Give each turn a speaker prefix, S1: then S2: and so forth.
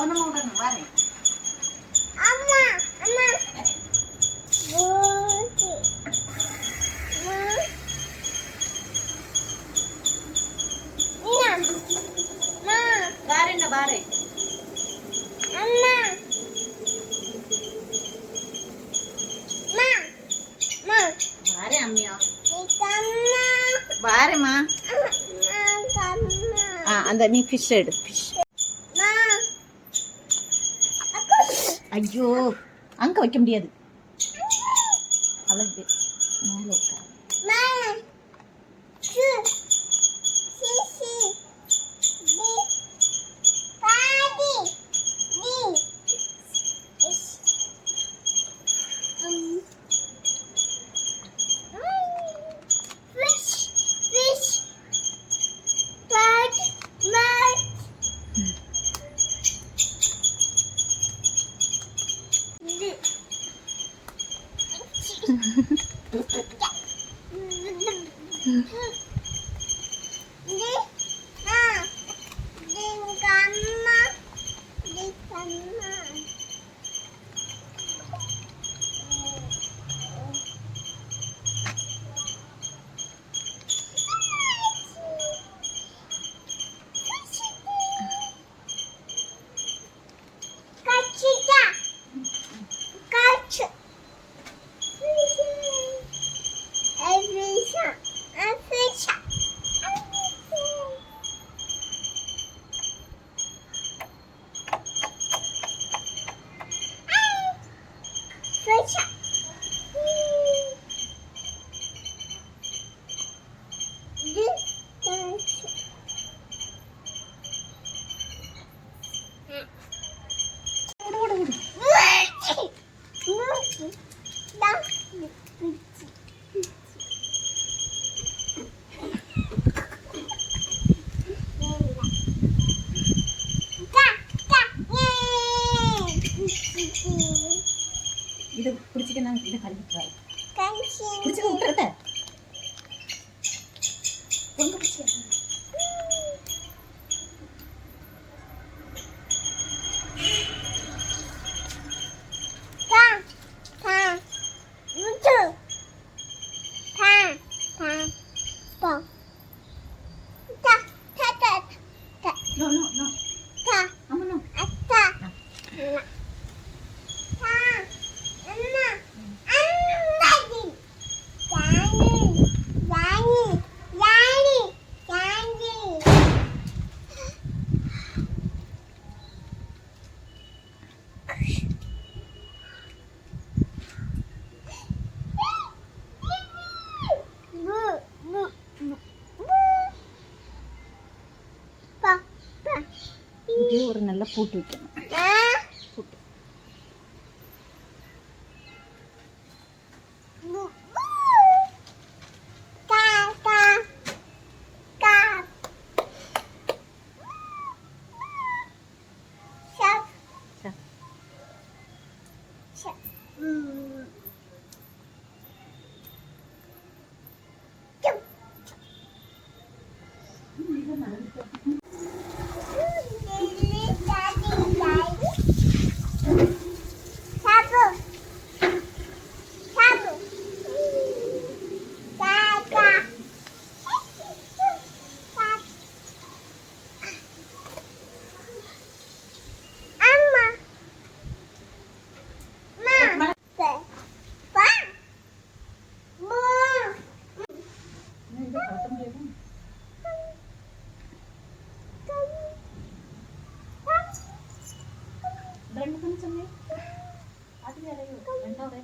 S1: கவனமா விடணும் பாரு.
S2: அம்மா அம்மா
S1: பாரு என்ன பாரு.
S2: அம்மா
S1: பாரு அம்மியா.
S2: கம்மா
S1: பாருமா.
S2: கம்மா
S1: அந்த நீ ஃபிஷ் எடு. ஃபிஷ். ஐயோ அங்க வைக்க முடியாது. அழகு மேல உட்காரு. இது பிடிச்சிக்க இதை கழுவிட்டுறாரு. பிடிச்சிக்க விட்டுறத பொங்க பிடிச்சிக்க. No, no, no. Amma, no. இதே ஒரு நல்ல பூட்டு வைக்கணும். பூட்டு. ரெண்டு சொன்னேன். அது வேலையோ ரெண்டாவது